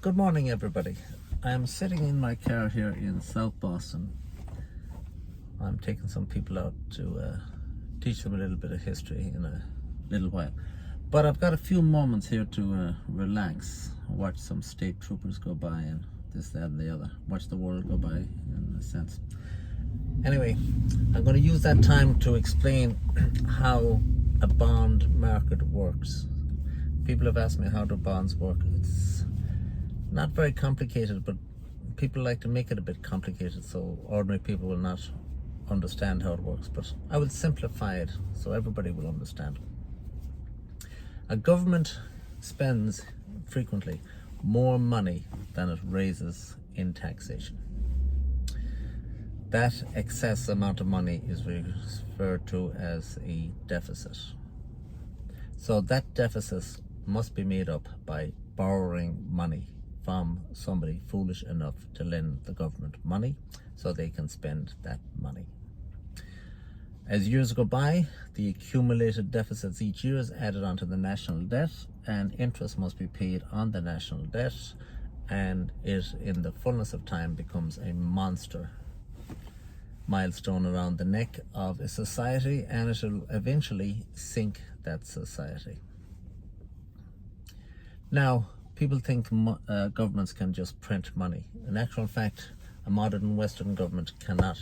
Good morning, everybody. I'm sitting in my car here in South Boston. I'm taking some people out to teach them a little bit of history in a little while. But I've got a few moments here to relax, watch some state troopers go by and this, that, and the other. Watch the world go by, in a sense. Anyway, I'm going to use that time to explain how a bond market works. People have asked me, how do bonds work? It's not very complicated, but people like to make it a bit complicated, so ordinary people will not understand how it works. But I will simplify it so everybody will understand. A government spends frequently more money than it raises in taxation. That excess amount of money is referred to as a deficit. So that deficit must be made up by borrowing money from somebody foolish enough to lend the government money so they can spend that money. As years go by, the accumulated deficits each year is added onto the national debt, and interest must be paid on the national debt, and it, in the fullness of time, becomes a monster milestone around the neck of a society, and it will eventually sink that society. Now, people think governments can just print money. In actual fact, a modern Western government cannot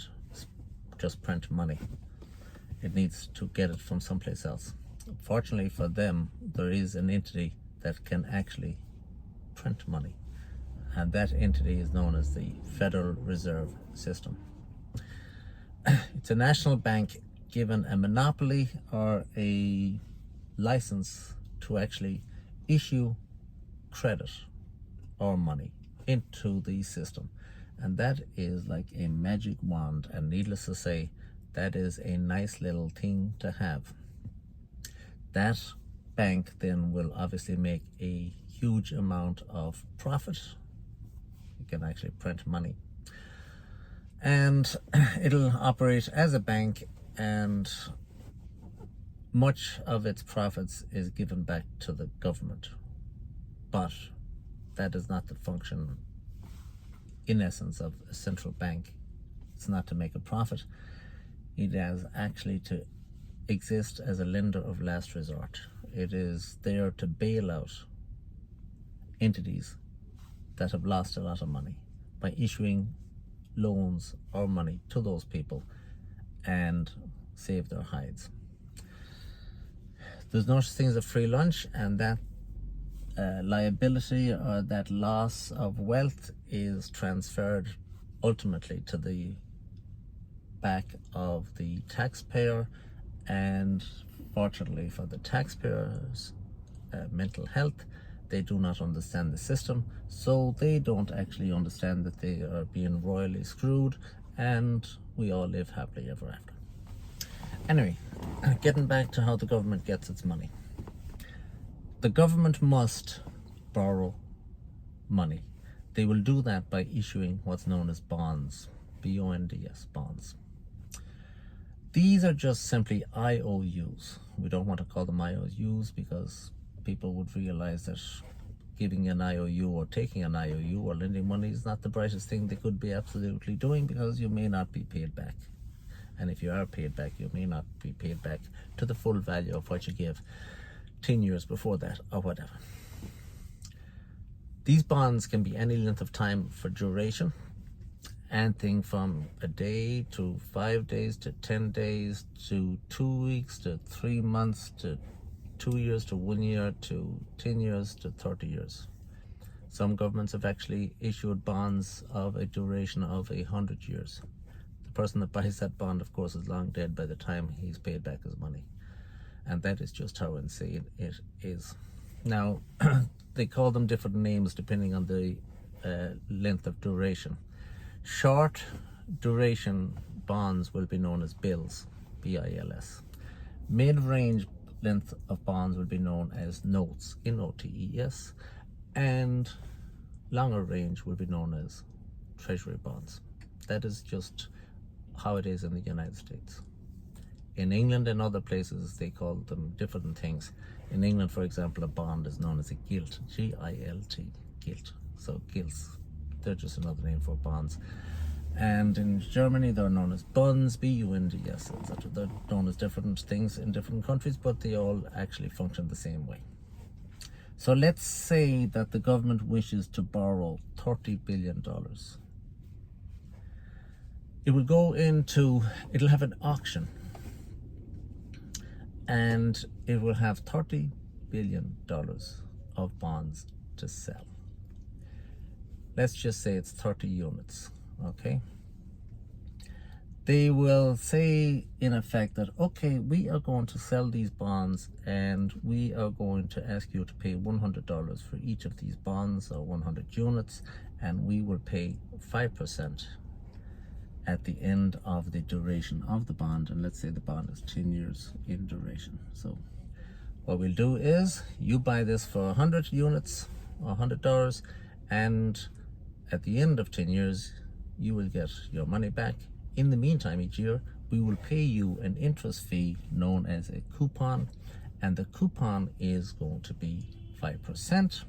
just print money. It needs to get it from someplace else. Fortunately for them, there is an entity that can actually print money, and that entity is known as the Federal Reserve System. It's a national bank given a monopoly or a license to actually issue credit or money into the system, and that is like a magic wand, and needless to say, that is a nice little thing to have. That bank then will obviously make a huge amount of profit. You can actually print money, and it'll operate as a bank, and much of its profits is given back to the government. But that is not the function, in essence, of a central bank. It's not to make a profit. It is actually to exist as a lender of last resort. It is there to bail out entities that have lost a lot of money by issuing loans or money to those people and save their hides. There's no such thing as a free lunch, and that liability or that loss of wealth is transferred ultimately to the back of the taxpayer, and fortunately for the taxpayers' mental health, they do not understand the system, so they don't actually understand that they are being royally screwed, and we all live happily ever after. Anyway, getting back to how the government gets its money. The government must borrow money. They will do that by issuing what's known as bonds, B-O-N-D-S, bonds. These are just simply IOUs. We don't want to call them IOUs because people would realize that giving an IOU or taking an IOU or lending money is not the brightest thing they could be absolutely doing, because you may not be paid back. And if you are paid back, you may not be paid back to the full value of what you gave 10 years before that or whatever. These bonds can be any length of time for duration, anything from a day to 5 days to 10 days to 2 weeks to 3 months to 2 years to 1 year to 10 years to 30 years. Some governments have actually issued bonds of a duration of 100 years. The person that buys that bond, of course, is long dead by the time he's paid back his money. And that is just how insane it is. Now, they call them different names depending on the length of duration. Short duration bonds will be known as bills, B-I-L-S. Mid-range length of bonds will be known as notes, N-O-T-E-S. And longer range will be known as Treasury bonds. That is just how it is in the United States. In England and other places, they call them different things. In England, for example, a bond is known as a gilt, G-I-L-T, gilt. So gilts, they're just another name for bonds. And in Germany, they're known as bunds, B-U-N-D-S, etc. They're known as different things in different countries, but they all actually function the same way. So let's say that the government wishes to borrow $30 billion. It will go into, it'll have an auction, and it will have $30 billion of bonds to sell. Let's just say it's 30 units, okay? They will say in effect that, okay, we are going to sell these bonds and we are going to ask you to pay $100 for each of these bonds, or 100 units, and we will pay 5% at the end of the duration of the bond. And let's say the bond is 10 years in duration. So what we'll do is, you buy this for 100 units or $100, and at the end of 10 years you will get your money back. In the meantime, each year we will pay you an interest fee known as a coupon, and the coupon is going to be 5%.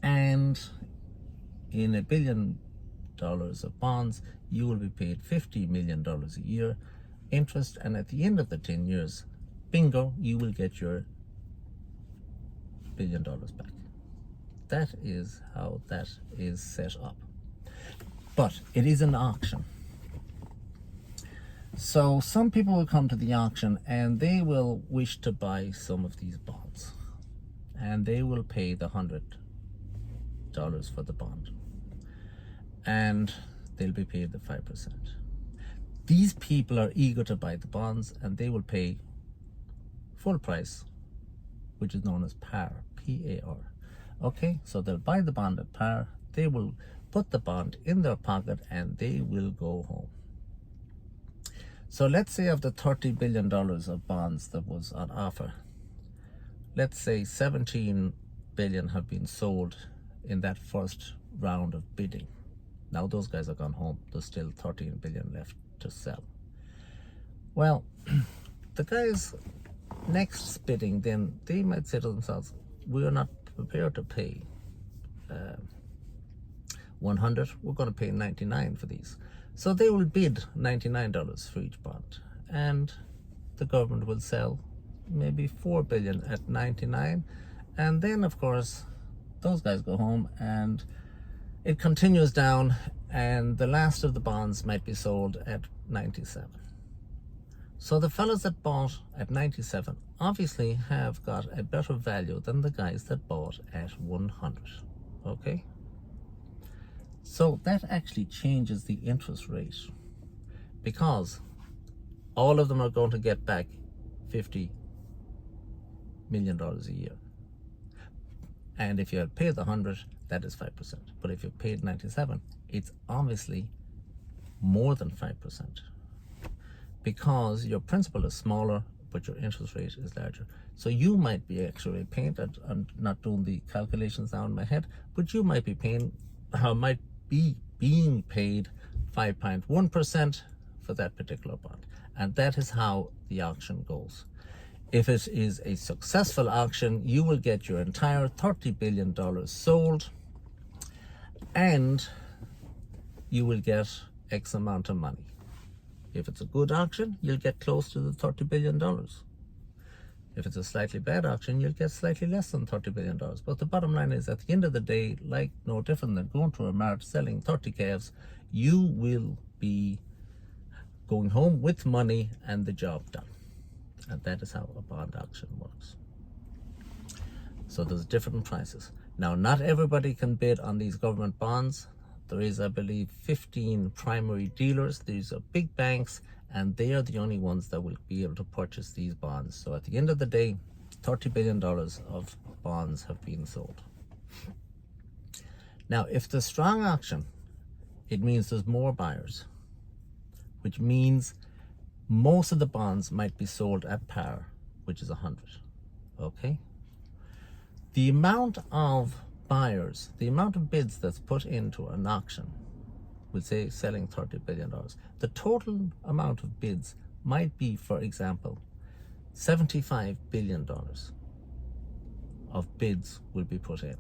And in $1 billion of bonds, you will be paid $50 million a year interest, and at the end of the 10 years, bingo, you will get your $1 billion back. That is how that is set up. But it is an auction. So some people will come to the auction and they will wish to buy some of these bonds, and they will pay the $100 for the bond, and they'll be paid the 5%. These people are eager to buy the bonds, and they will pay full price, which is known as par, P-A-R. Okay, so they'll buy the bond at par, they will put the bond in their pocket, and they will go home. So let's say of the $30 billion of bonds that was on offer, let's say 17 billion have been sold in that first round of bidding. Now those guys have gone home. There's still 13 billion left to sell. Well, the guys next bidding, then they might say to themselves, we are not prepared to pay 100, we're going to pay 99 for these. So they will bid $99 for each bond, and the government will sell maybe 4 billion at 99, and then of course those guys go home, and it continues down, and the last of the bonds might be sold at 97. So the fellas that bought at 97 obviously have got a better value than the guys that bought at 100. Okay? So that actually changes the interest rate, because all of them are going to get back $50 million a year. And if you had paid the 100, that is 5%. But if you paid 97, it's obviously more than 5%, because your principal is smaller, but your interest rate is larger. So you might be actually paying, I'm not doing the calculations now in my head, but you might be paying, might be being paid 5.1% for that particular bond. And that is how the auction goes. If it is a successful auction, you will get your entire $30 billion sold, and you will get X amount of money. If it's a good auction, you'll get close to the $30 billion. If it's a slightly bad auction, you'll get slightly less than $30 billion. But the bottom line is, at the end of the day, like no different than going to a mart selling 30 calves, you will be going home with money and the job done. And that is how a bond auction works. So there's different prices. Now, not everybody can bid on these government bonds. There is, I believe, 15 primary dealers. These are big banks, and they are the only ones that will be able to purchase these bonds. So at the end of the day, $30 billion of bonds have been sold. Now, if there's strong auction, it means there's more buyers, which means most of the bonds might be sold at par, which is 100. Okay? The amount of buyers, the amount of bids that's put into an auction, we'll say selling $30 billion, the total amount of bids might be, for example, $75 billion of bids will be put in.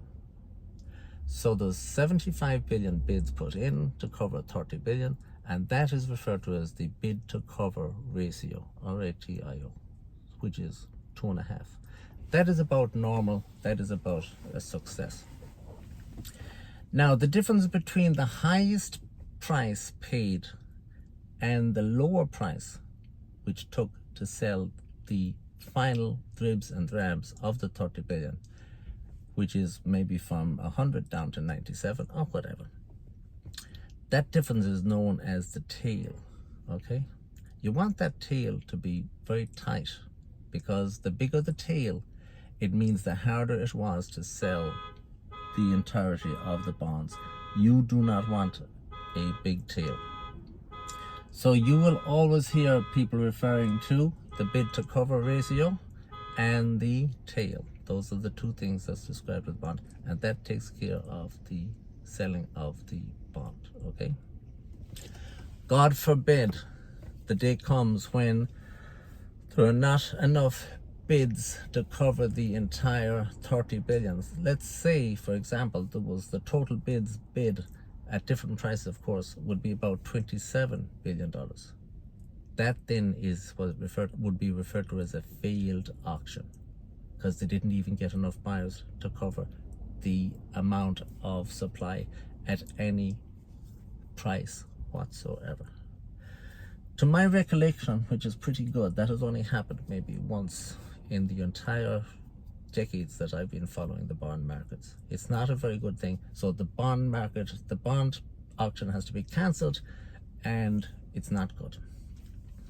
So there's 75 billion bids put in to cover 30 billion, and that is referred to as the bid to cover ratio, or ATIO, which is 2.5. That is about normal, that is about a success. Now, the difference between the highest price paid and the lower price, which took to sell the final dribs and drabs of the 30 billion, which is maybe from 100 down to 97 or whatever. That difference is known as the tail, okay? You want that tail to be very tight, because the bigger the tail, it means the harder it was to sell the entirety of the bonds. You do not want a big tail. So you will always hear people referring to the bid to cover ratio and the tail. Those are the two things that's described with bond, and that takes care of the selling of the bond, okay? God forbid the day comes when there are not enough bids to cover the entire 30 billions. Let's say, for example, there was the total bids bid at different prices, of course, would be about $27 billion. That then is what would be referred to as a failed auction, because they didn't even get enough buyers to cover the amount of supply at any price whatsoever. To my recollection, which is pretty good, that has only happened maybe once in the entire decades that I've been following the bond markets. It's not a very good thing. So the bond market, the bond auction has to be cancelled, and it's not good.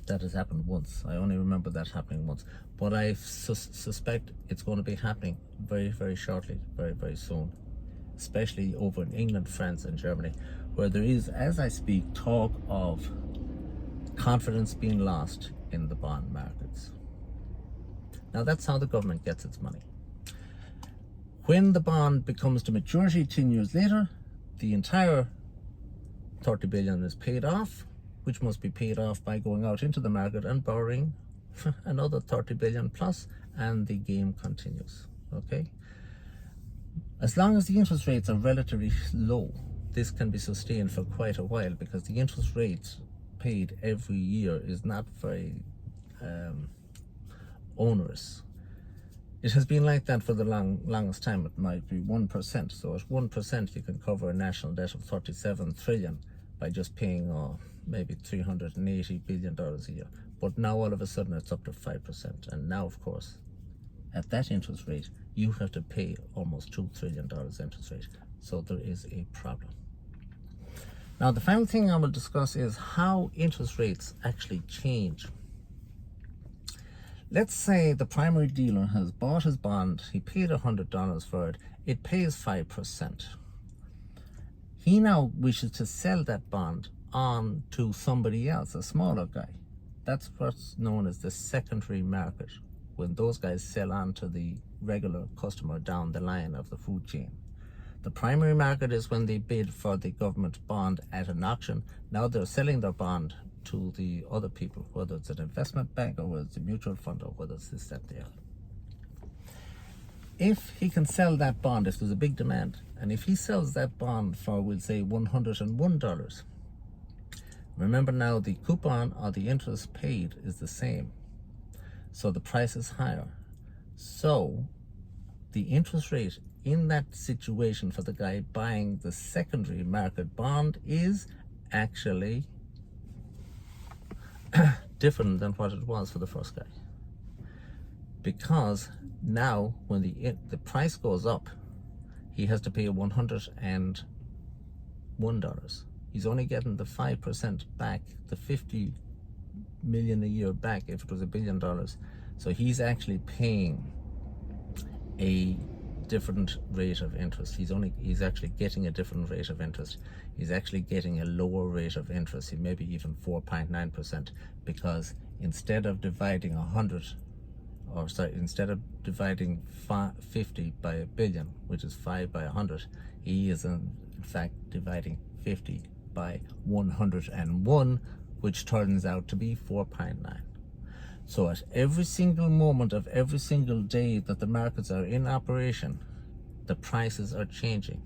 That has happened once. I only remember that happening once, but I suspect it's going to be happening very, very shortly, very, very soon, especially over in England, France, and Germany, where there is, as I speak, talk of confidence being lost in the bond markets. Now, that's how the government gets its money. When the bond becomes to maturity 10 years later, the entire 30 billion is paid off, which must be paid off by going out into the market and borrowing another 30 billion plus, and the game continues, okay? As long as the interest rates are relatively low, this can be sustained for quite a while, because the interest rates paid every year is not very onerous. It has been like that for the longest time. It might be 1%. So at 1%, you can cover a national debt of 37 trillion by just paying maybe $380 billion a year. But now all of a sudden it's up to 5%. And now, of course, at that interest rate, you have to pay almost $2 trillion interest rate. So there is a problem. Now, the final thing I will discuss is how interest rates actually change. Let's say the primary dealer has bought his bond, he paid $100 for it, it pays 5%. He now wishes to sell that bond on to somebody else, a smaller guy. That's what's known as the secondary market, when those guys sell on to the regular customer down the line of the food chain. The primary market is when they bid for the government bond at an auction. Now they're selling their bond to the other people, whether it's an investment bank or whether it's a mutual fund or whether it's this, that, the other. If he can sell that bond, if there's a big demand, and if he sells that bond for, we'll say, $101, remember now the coupon or the interest paid is the same, so the price is higher. So the interest rate in that situation for the guy buying the secondary market bond is actually different than what it was for the first guy, because now when the price goes up, he has to pay $101. He's only getting the 5% back, the 50 million a year back if it was $1 billion. So he's actually paying a different rate of interest. He's actually getting a different rate of interest. He's actually getting a lower rate of interest, maybe even 4.9%, because instead of dividing instead of dividing 50 by a billion, which is 5 by 100, he is in fact dividing 50 by 101, which turns out to be 4.9. So at every single moment of every single day that the markets are in operation, the prices are changing.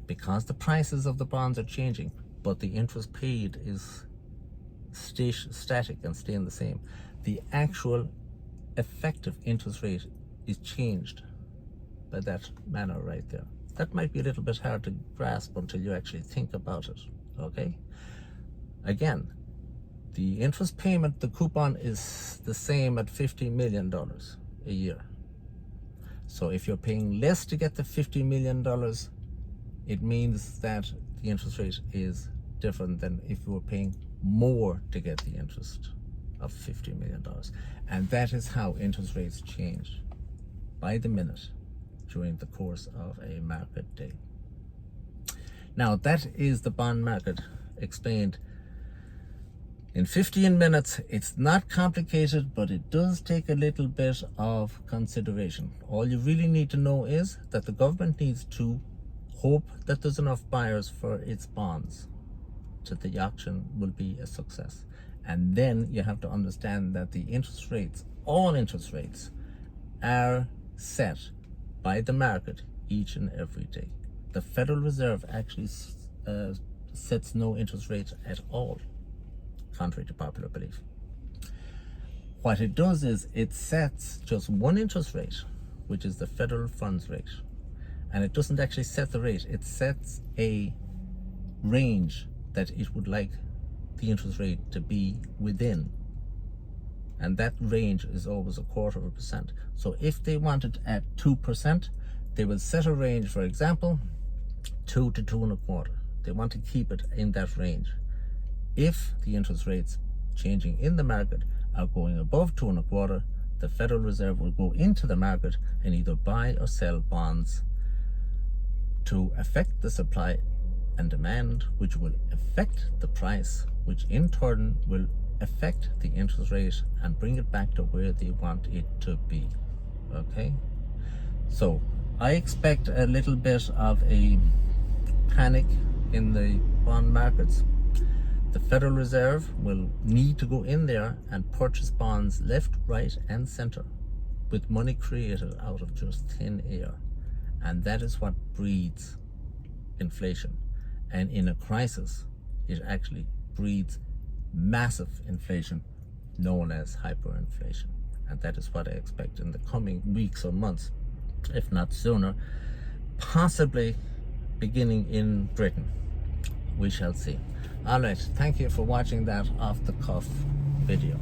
because the prices of the bonds are changing, but the interest paid is static and staying the same, the actual effective interest rate is changed by that manner right there. That might be a little bit hard to grasp until you actually think about it, okay? Again, the interest payment, the coupon is the same at $50 million a year. So if you're paying less to get the $50 million, it means that the interest rate is different than if you were paying more to get the interest of $50 million. And that is how interest rates change by the minute during the course of a market day. Now, that is the bond market explained in 15 minutes. It's not complicated, but it does take a little bit of consideration. All you really need to know is that the government needs to hope that there's enough buyers for its bonds so the auction will be a success. And then you have to understand that the interest rates, all interest rates, are set by the market each and every day. The Federal Reserve actually sets no interest rates at all, contrary to popular belief. What it does is it sets just one interest rate, which is the federal funds rate. And it doesn't actually set the rate, it sets a range that it would like the interest rate to be within. And that range is always 0.25%. So if they want it at 2%, they will set a range, for example, 2 to 2.25. They want to keep it in that range. If the interest rates changing in the market are going above 2.25, the Federal Reserve will go into the market and either buy or sell bonds to affect the supply and demand, which will affect the price, which in turn will affect the interest rate and bring it back to where they want it to be. Okay, so I expect a little bit of a panic in the bond markets. The Federal Reserve will need to go in there and purchase bonds left, right and center with money created out of just thin air, and that is what breeds inflation. And in a crisis, it actually breeds massive inflation known as hyperinflation. And that is what I expect in the coming weeks or months, if not sooner, possibly beginning in Britain. We shall see. All right, thank you for watching that off the cuff video.